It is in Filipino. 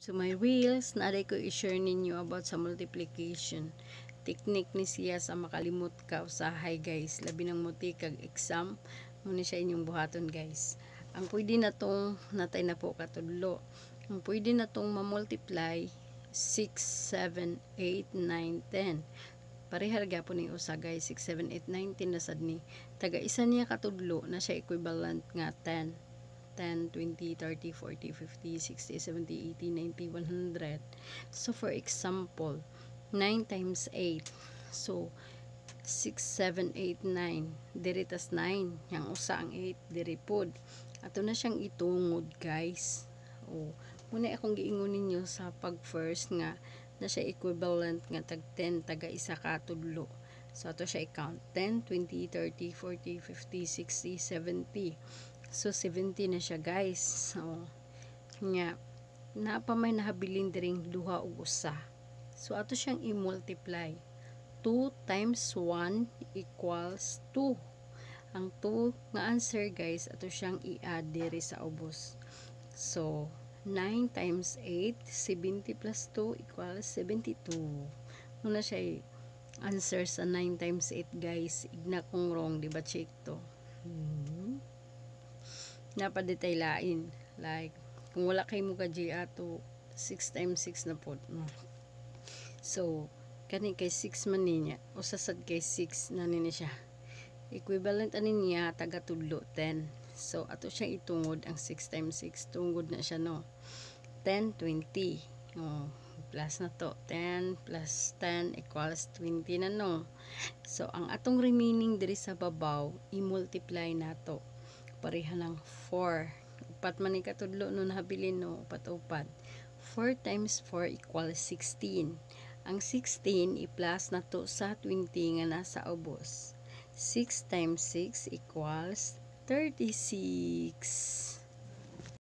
So my reels na ko i-share ninyo about sa multiplication technique ni siya sa makalimot ka usahay guys, labi ng muti kag exam muna siya inyong buhaton guys. Ang pwede na tong natay na po katudlo, ang pwede na tong ma-multiply 6, 7, 8, 9, 10. Parehar gyapon ni usa guys, 6, 7, 8, 9, 10 na sad ni taga isa niya katudlo na siya equivalent nga 10, 10, 20, 30, 40, 50, 60, 70, 80, 90, 100. So for example, 9 times 8. So 6, 7, 8, 9. Diri tas 9. Yang usa ang 8 diri pod. Ato na siyang itungod guys. Oh, muna akong giingon ninyo sa pag first nga na siya equivalent nga tag 10 taga isa ka tudlo. So ato siya i-count 10, 20, 30, 40, 50, 60, 70. So 70 na siya guys. So nga napa may nahabilin diring duha ug usa. So ato siyang i-multiply. 2 times 1 equals 2. Ang 2 nga answer guys ato siyang i-add diri sa ubos. So 9 times 8, 70 plus 2 equals 72. Muna siya answer sa 9 times 8 guys. Igna kong wrong, di ba check to? Napadetay lain. Like, kung wala kay mo ka ato 6 times 6 na po. So, kani kay 6 man niya. O sasad kay 6 na niya siya. Equivalent ani niya taga tudlo 10. So, ato siyang itungod ang 6 times 6. Tungod na siya no. 10, 20. Oh, plus na to. 10 plus 10 equals 20 na no. So, ang atong remaining diri sa babaw, i-multiply na to. Pareha ng 4. Upat man ni katudlo no nahabilin no. Upat-upat. 4 times 4 equals 16. Ang 16 i-plus na to sa 20 nga nasa ubos. 6 times 6 equals 36.